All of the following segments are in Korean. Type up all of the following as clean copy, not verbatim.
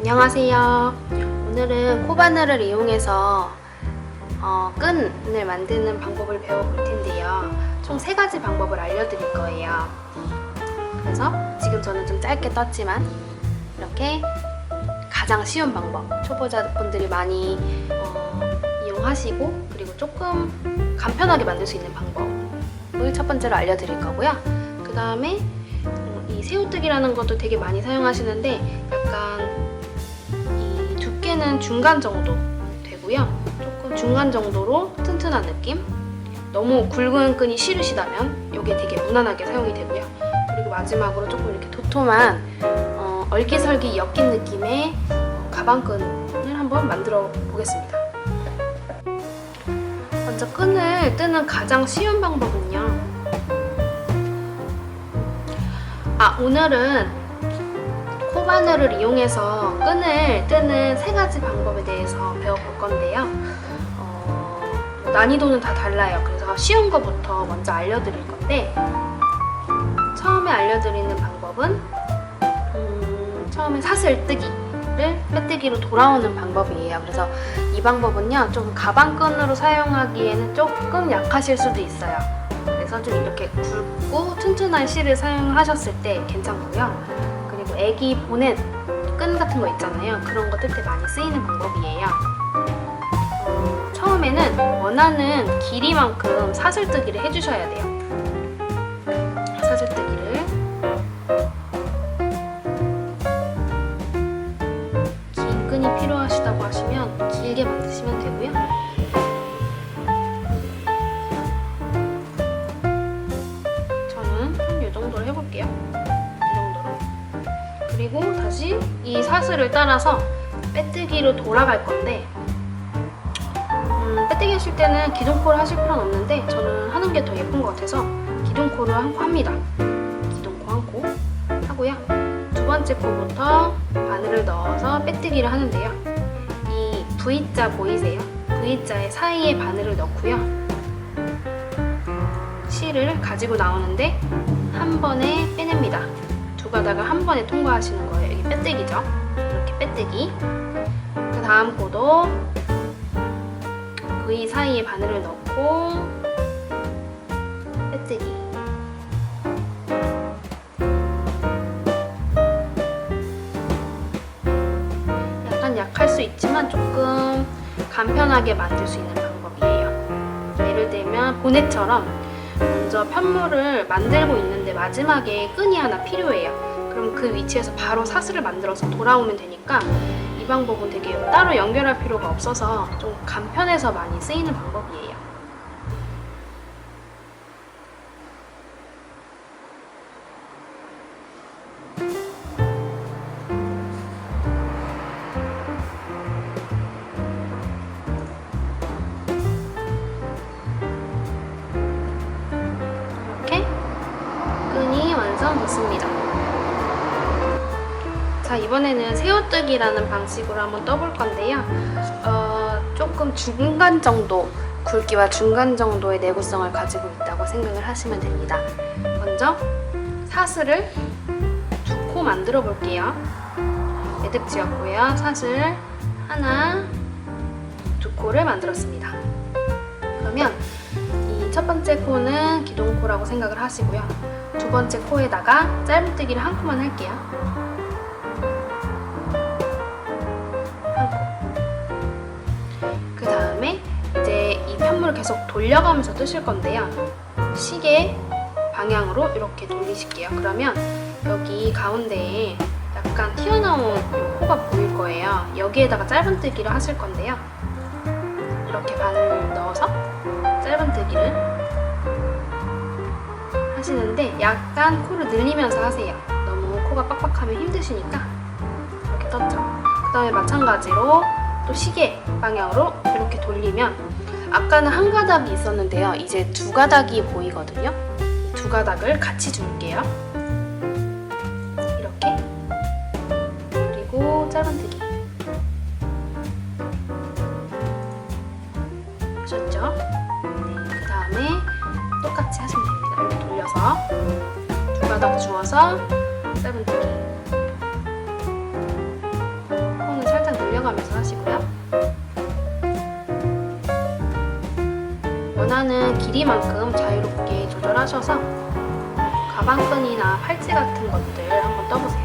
안녕하세요. 오늘은 코바늘을 이용해서 끈을 만드는 방법을 배워볼 텐데요. 총 3가지 방법을 알려드릴 거예요. 그래서 지금 저는 좀 짧게 떴지만 이렇게 가장 쉬운 방법, 초보자분들이 많이 이용하시고 그리고 조금 간편하게 만들 수 있는 방법을 첫 번째로 알려드릴 거고요. 그 다음에 이 새우뜨기라는 것도 되게 많이 사용하시는데 약간 이 두께는 중간 정도 되고요. 조금 중간 정도로 튼튼한 느낌? 너무 굵은 끈이 싫으시다면 이게 되게 무난하게 사용이 되고요. 그리고 마지막으로 조금 이렇게 도톰한 얼기설기 엮인 느낌의 가방끈을 한번 만들어 보겠습니다. 먼저 끈을 뜨는 가장 쉬운 방법은요. 오늘은 코바늘을 이용해서 끈을 뜨는 3가지 방법에 대해서 배워볼 건데요. 난이도는 다 달라요. 그래서 쉬운 거부터 먼저 알려드릴 건데, 처음에 알려드리는 방법은 처음에 사슬뜨기를 빼뜨기로 돌아오는 방법이에요. 그래서 이 방법은요, 좀 가방끈으로 사용하기에는 조금 약하실 수도 있어요. 그래서 좀 이렇게 굵고 튼튼한 실을 사용하셨을 때 괜찮고요. 그리고 애기 보넷 끈 같은 거 있잖아요. 그런 거 뜰 때 많이 쓰이는 방법이에요. 처음에는 원하는 길이만큼 사슬뜨기를 해주셔야 돼요. 사슬뜨기를 긴 끈이 필요하시다고 하시면 길게 만드시면 되고요. 해볼게요. 이 정도로. 그리고 다시 이 사슬을 따라서 빼뜨기로 돌아갈 건데, 빼뜨기 하실 때는 기둥코를 하실 필요는 없는데 저는 하는 게 더 예쁜 것 같아서 기둥코를 합니다. 기둥코 한 코 하고요. 두 번째 코부터 바늘을 넣어서 빼뜨기를 하는데요. 이 V자 보이세요? V자의 사이에 바늘을 넣고요. 실을 가지고 나오는데 한 번에 빼냅니다. 두 가닥을 한 번에 통과하시는 거예요. 이게 빼뜨기죠. 이렇게 빼뜨기. 그 다음 코도 V 사이에 바늘을 넣고 빼뜨기. 약간 약할 수 있지만 조금 간편하게 만들 수 있는 방법이에요. 예를 들면 보넷처럼 먼저 편물을 만들고 있는데 마지막에 끈이 하나 필요해요. 그럼 그 위치에서 바로 사슬을 만들어서 돌아오면 되니까 이 방법은 되게 따로 연결할 필요가 없어서 좀 간편해서 많이 쓰이는 방법이에요. 완성됐습니다. 자, 이번에는 새우뜨기라는 방식으로 한번 떠볼 건데요. 조금 중간 정도, 굵기와 중간 정도의 내구성을 가지고 있다고 생각을 하시면 됩니다. 먼저 사슬을 2코 만들어 볼게요. 매듭 지었고요. 사슬 하나, 2코를 만들었습니다. 그러면 이 첫 번째 코는 기둥코라고 생각을 하시고요. 두 번째 코에다가 짧은뜨기를 한 코만 할게요. 한 코. 그 다음에 이제 이 편물을 계속 돌려가면서 뜨실 건데요. 시계 방향으로 이렇게 돌리실게요. 그러면 여기 가운데에 약간 튀어나온 코가 보일 거예요. 여기에다가 짧은뜨기를 하실 건데요. 이렇게 바늘을 넣어서 짧은뜨기를 하시는데 약간 코를 늘리면서 하세요. 너무 코가 빡빡하면 힘드시니까. 이렇게 떴죠. 그 다음에 마찬가지로 또 시계 방향으로 이렇게 돌리면, 아까는 한 가닥이 있었는데요. 이제 2가닥이 보이거든요. 이 2가닥을 같이 줄게요. 이렇게. 그리고 짧은뜨기. 보셨죠? 그 다음에 똑같이 하시면 됩니다. 이렇게 돌려서 2가닥 주워서 짧은뜨기. 돌려가면서 하시고요. 원하는 길이만큼 자유롭게 조절하셔서 가방끈이나 팔찌 같은 것들 한번 떠보세요.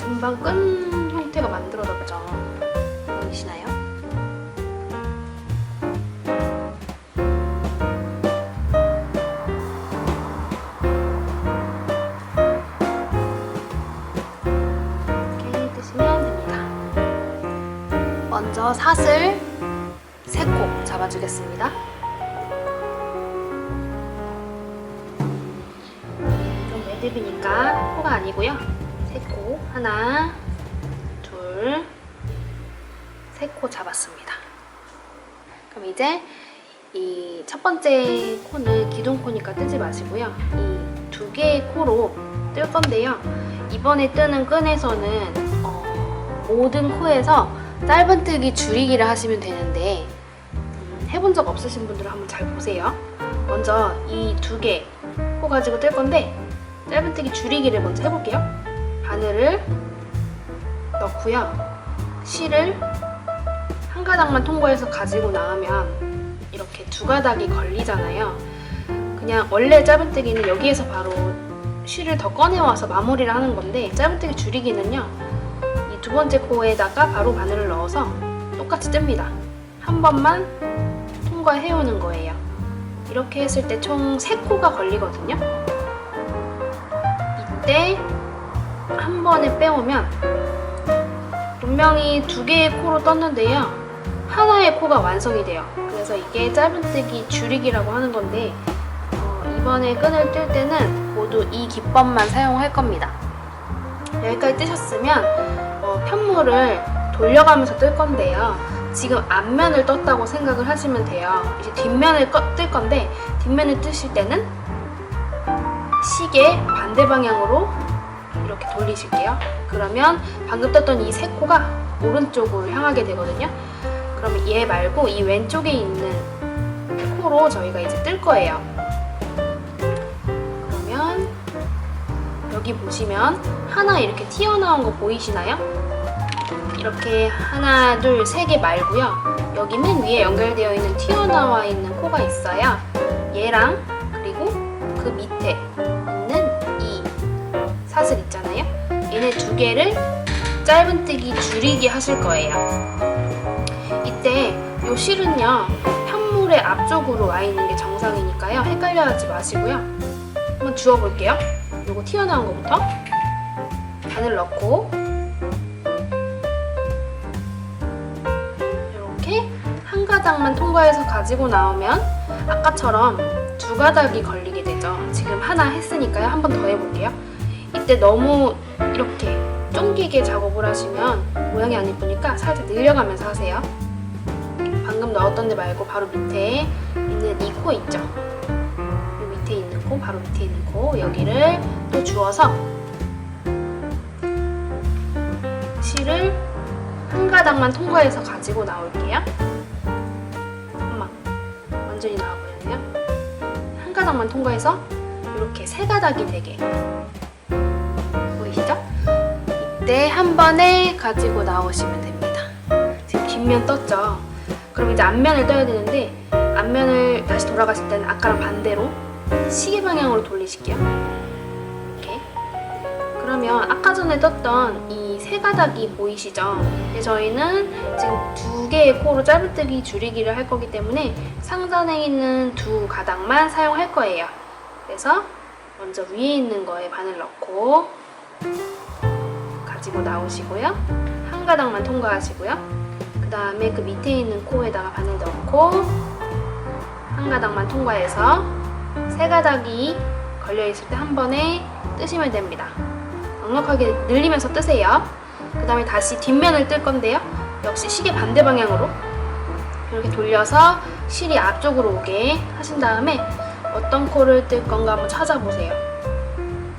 금방 끈 형태가 만들어졌죠? 보이시나요? 이렇게 뜨시면 됩니다. 먼저 사슬 3코 잡아주겠습니다. 좀 매듭이니까 코가 아니고요. 3코, 하나, 둘, 3코 잡았습니다. 그럼 이제 이 첫 번째 코는 기둥코니까 뜨지 마시고요. 이 2개의 코로 뜰 건데요. 이번에 뜨는 끈에서는 모든 코에서 짧은뜨기 줄이기를 하시면 되는데 해본 적 없으신 분들은 한번 잘 보세요. 먼저 이 2개 코 가지고 뜰 건데 짧은뜨기 줄이기를 먼저 해볼게요. 바늘을 넣고요. 실을 한 가닥만 통과해서 가지고 나오면 이렇게 2가닥이 걸리잖아요. 그냥 원래 짧은뜨기는 여기에서 바로 실을 더 꺼내와서 마무리를 하는 건데 짧은뜨기 줄이기는요. 이 2번째 코에다가 바로 바늘을 넣어서 똑같이 뜹니다. 한 번만 통과해오는 거예요. 이렇게 했을 때 총 3코가 걸리거든요. 이때 한 번에 빼오면 분명히 2개의 코로 떴는데요. 하나의 코가 완성이 돼요. 그래서 이게 짧은뜨기 줄이기라고 하는 건데 이번에 끈을 뜰 때는 모두 이 기법만 사용할 겁니다. 여기까지 뜨셨으면 편물을 돌려가면서 뜰 건데요. 지금 앞면을 떴다고 생각을 하시면 돼요. 이제 뒷면을 뜰 건데 뒷면을 뜨실 때는 시계 반대 방향으로 이렇게 돌리실게요. 그러면 방금 떴던 이 3코가 오른쪽으로 향하게 되거든요. 그러면 얘 말고 이 왼쪽에 있는 코로 저희가 이제 뜰 거예요. 그러면 여기 보시면 하나 이렇게 튀어나온 거 보이시나요? 이렇게 하나, 둘, 3개 말고요. 여기 맨 위에 연결되어 있는 튀어나와 있는 코가 있어요. 얘랑 그리고 그 밑에 있는 이 사슬 있잖아요. 얘네 2개를 짧은뜨기 줄이기 하실 거예요. 이때 요 실은요 편물의 앞쪽으로 와 있는 게 정상이니까요. 헷갈려 하지 마시고요. 한번 주워볼게요. 요거 튀어나온 거부터 바늘 넣고 이렇게 한 가닥만 통과해서 가지고 나오면 아까처럼 2가닥이 걸리게 되죠. 지금 하나 했으니까요. 한 번 더 해볼게요. 이때 너무 이렇게 쫑기게 작업을 하시면 모양이 안 예쁘니까 살짝 늘려가면서 하세요. 방금 넣었던 데 말고 바로 밑에 있는 이 코 있죠? 이 밑에 있는 코, 바로 밑에 있는 코 여기를 또 주워서 실을 한 가닥만 통과해서 가지고 나올게요. 엄마, 완전히 나와버렸네요. 한 가닥만 통과해서 이렇게 3가닥이 되게 보이시죠? 이때 한 번에 가지고 나오시면 됩니다. 지금 뒷면 떴죠? 그럼 이제 앞면을 떠야 되는데 앞면을 다시 돌아가실 때는 아까랑 반대로 시계 방향으로 돌리실게요. 이렇게. 그러면 아까 전에 떴던 이 3가닥이 보이시죠? 근데 저희는 지금 2개의 코로 짧은뜨기 줄이기를 할 거기 때문에 상단에 있는 2가닥만 사용할 거예요. 그래서 먼저 위에 있는 거에 바늘 넣고 가지고 나오시고요. 한 가닥만 통과하시고요. 그 다음에 그 밑에 있는 코에다가 바늘 넣고 한 가닥만 통과해서 세 가닥이 걸려있을 때 한 번에 뜨시면 됩니다. 넉넉하게 늘리면서 뜨세요. 그 다음에 다시 뒷면을 뜰 건데요. 역시 시계 반대 방향으로 이렇게 돌려서 실이 앞쪽으로 오게 하신 다음에 어떤 코를 뜰 건가 한번 찾아보세요.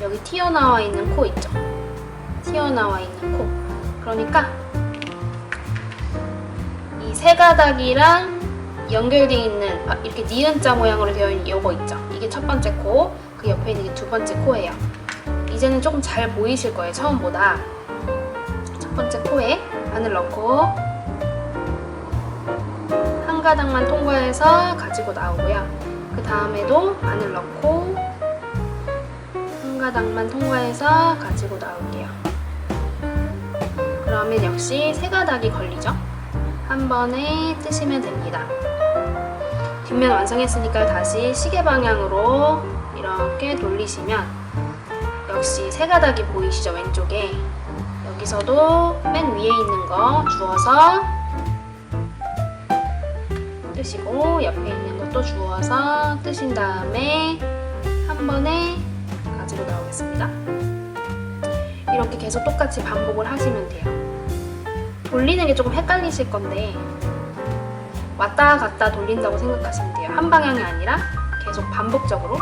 여기 튀어나와 있는 코 있죠? 튀어나와 있는 코. 그러니까 이 세 가닥이랑 연결되어 있는 이렇게 니은자 모양으로 되어 있는 요거 있죠? 이게 첫 번째 코, 그 옆에 있는 게 두 번째 코예요. 이제는 조금 잘 보이실 거예요, 처음보다. 첫 번째 코에 바늘 넣고 한 가닥만 통과해서 가지고 나오고요. 그 다음에도 바늘 넣고 한 가닥만 통과해서 가지고 나올게요. 그러면 역시 세 가닥이 걸리죠? 한 번에 뜨시면 됩니다. 뒷면 완성했으니까 다시 시계 방향으로 이렇게 돌리시면 역시 세 가닥이 보이시죠? 왼쪽에. 여기서도 맨 위에 있는 거 주워서 뜨시고 옆에 있는 것도 주워서 뜨신 다음에 한 번에 가지고 나오겠습니다. 이렇게 계속 똑같이 반복을 하시면 돼요. 돌리는 게 조금 헷갈리실 건데 왔다 갔다 돌린다고 생각하시면 돼요. 한 방향이 아니라 계속 반복적으로